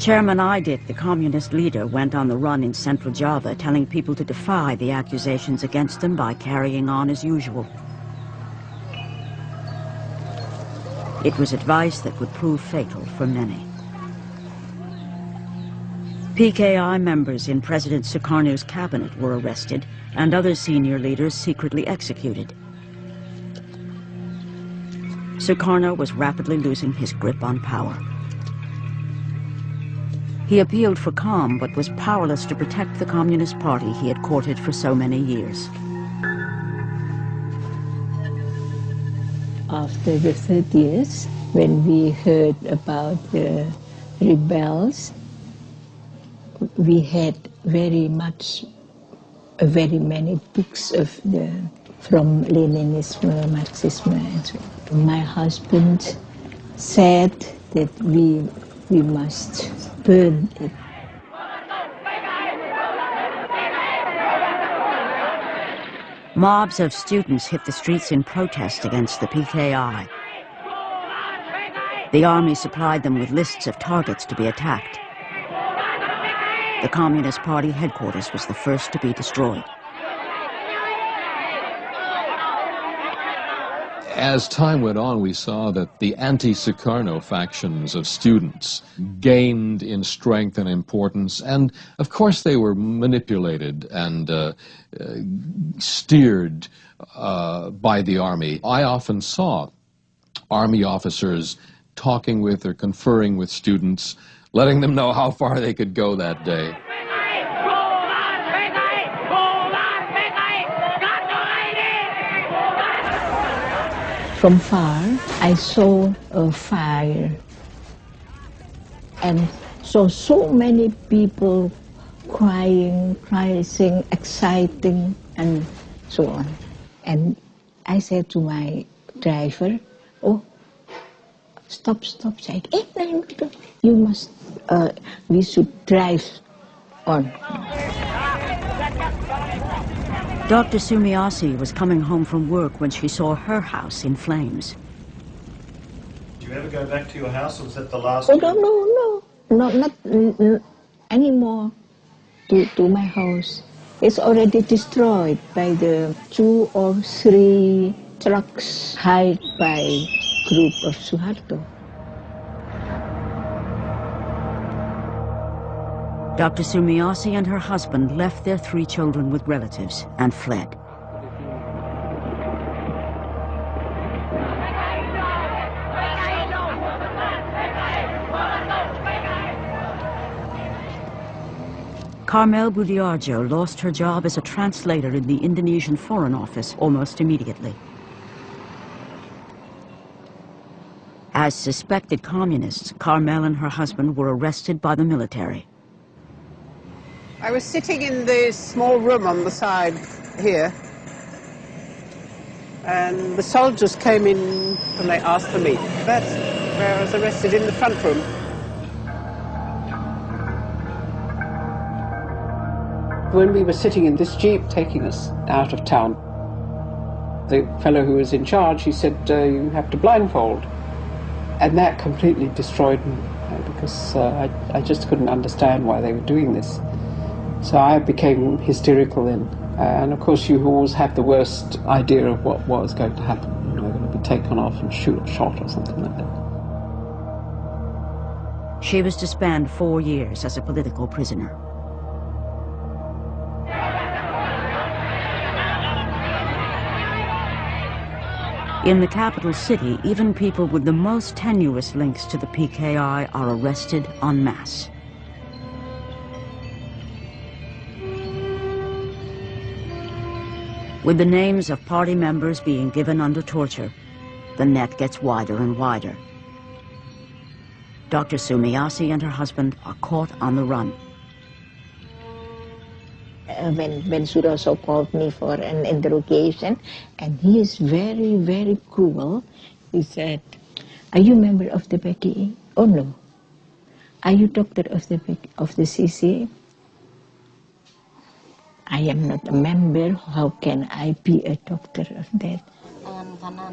Chairman Idik, the communist leader, went on the run in central Java, telling people to defy the accusations against them by carrying on as usual. It was advice that would prove fatal for many. PKI members in President Sukarno's cabinet were arrested, and other senior leaders secretly executed. Sukarno was rapidly losing his grip on power. He appealed for calm, but was powerless to protect the Communist Party he had courted for so many years. After the 30th, when we heard about the rebels, we had very many books from Leninism, Marxism, and so on. My husband said that we must burn it. Mobs of students hit the streets in protest against the PKI. The army supplied them with lists of targets to be attacked. The Communist Party headquarters was the first to be destroyed. As time went on, we saw that the anti-Sukarno factions of students gained in strength and importance, and of course they were manipulated and steered by the army. I often saw army officers talking with or conferring with students, letting them know how far they could go that day. From far, I saw a fire and saw so many people crying, exciting, and so on. And I said to my driver, "Oh, stop, saying, you must, we should drive on." Dr. Sumiasi was coming home from work when she saw her house in flames. Did you ever go back to your house, or was that the last? Oh, no, not anymore to my house. It's already destroyed by the 2 or 3 trucks hired by group of Suharto. Dr. Sumiasi and her husband left their 3 children with relatives and fled. Carmel Budiarjo lost her job as a translator in the Indonesian Foreign Office almost immediately. As suspected communists, Carmel and her husband were arrested by the military. I was sitting in the small room on the side here, and the soldiers came in and they asked for me. That's where I was arrested, in the front room. When we were sitting in this jeep taking us out of town, the fellow who was in charge, he said, "You have to blindfold." And that completely destroyed me, because I just couldn't understand why they were doing this. So I became hysterical then. And of course you always have the worst idea of what was going to happen. You know, going to be taken off and shot or something like that. She was to spend 4 years as a political prisoner. In the capital city, even people with the most tenuous links to the PKI are arrested en masse. With the names of party members being given under torture, the net gets wider and wider. Dr. Sumiasi and her husband are caught on the run. When Suroso called me for an interrogation, and he is very, very cruel, he said, "Are you a member of the PKI? Oh no. Are you doctor of the CC? I am not a member. How can I be a doctor of that?"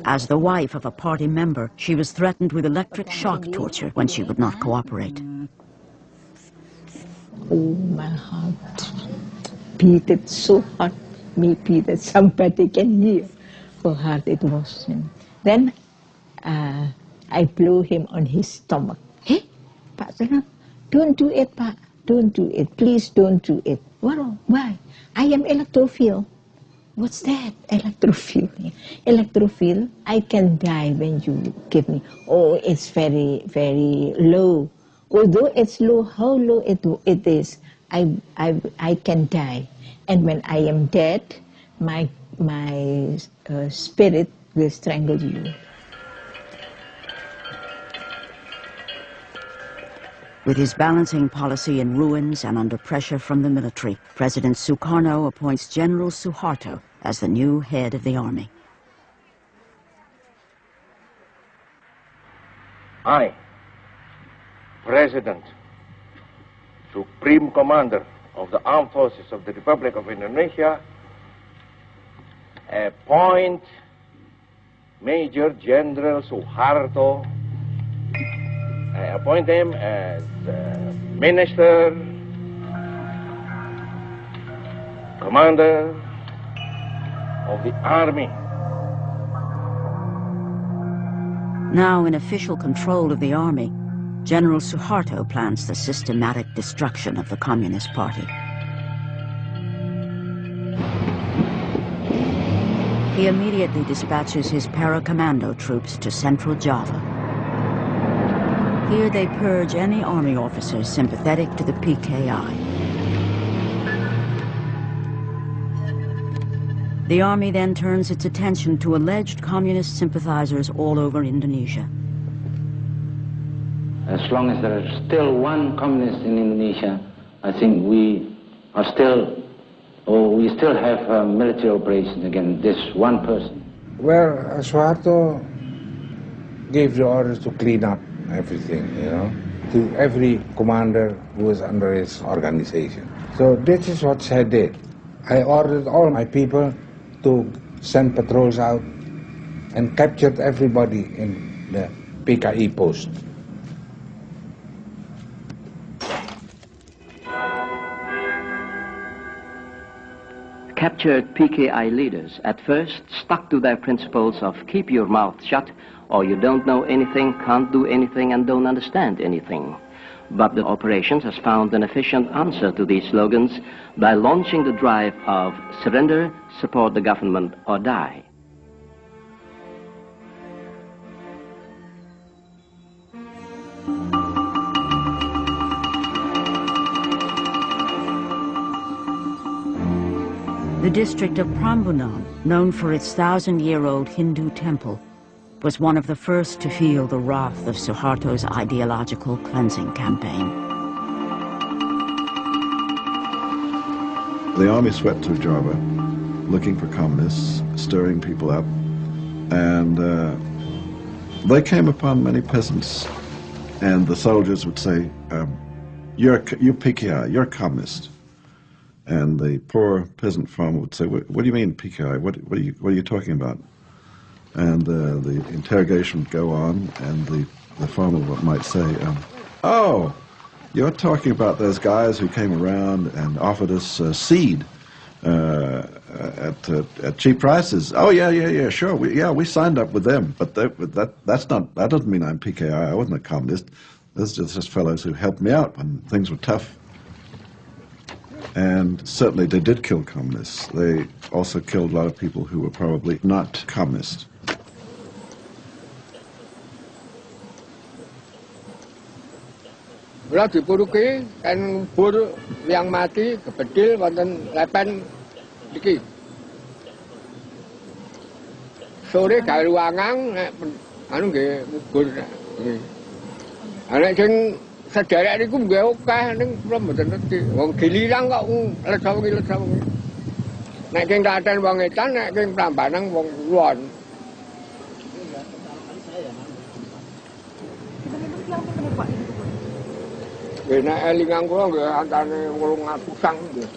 As the wife of a party member, she was threatened with electric shock torture when she would not cooperate. Oh, my heart beat it so hard, maybe that somebody can hear how hard it was. Then I blew him on his stomach. Hey, Pak Tenang, don't do it, Pak. Don't do it. Please don't do it. Well, why? I am electrophile. What's that? Electrophile. Electrophile, I can die when you give me. Oh, it's very, very low. Although it's low, how low it is, I can die. And when I am dead, my spirit will strangle you. With his balancing policy in ruins and under pressure from the military, President Sukarno appoints General Suharto as the new head of the army. I, President, Supreme Commander of the Armed Forces of the Republic of Indonesia, appoint Major General Suharto. I appoint him as Minister, Commander of the Army. Now in official control of the army, General Suharto plans the systematic destruction of the Communist Party. He immediately dispatches his para-commando troops to central Java. Here they purge any army officers sympathetic to the PKI. The army then turns its attention to alleged communist sympathizers all over Indonesia. As long as there is still one communist in Indonesia, I think we still have military operations against this one person. Well, Suharto gave the orders to clean up everything, to every commander who was under his organization. So this is what I did. I ordered all my people to send patrols out and captured everybody in the PKI post. Captured PKI leaders at first stuck to their principles of keep your mouth shut, or you don't know anything, can't do anything, and don't understand anything. But the operations has found an efficient answer to these slogans by launching the drive of surrender, support the government, or die. The district of Prambanan, known for its 1,000-year-old Hindu temple, was one of the first to feel the wrath of Suharto's ideological cleansing campaign. The army swept through Java, looking for communists, stirring people up, and they came upon many peasants, and the soldiers would say, you're PKI, you're a communist. And the poor peasant farmer would say, what do you mean PKI? What are you talking about? And the interrogation would go on, and the farmer might say, oh, you're talking about those guys who came around and offered us seed at cheap prices. Oh, yeah, sure. We signed up with them, but that doesn't mean I'm PKI. I wasn't a communist. Those are just fellows who helped me out when things were tough. And certainly they did kill communists. They also killed a lot of people who were probably not communist. Bila dipuruki kan bur yang mati kebedil wonten lepen iki. Sore gawe ruangan nek anu nggih ngubur nggih. Nek sing sederek niku nggih akeh ning kula mboten ngerti. Wong giliran kok lesawengi. Nek sing klaten wong edan, nek sing Prambanan wong kulon. Nek elingan kula nggih antane 800-an nggih.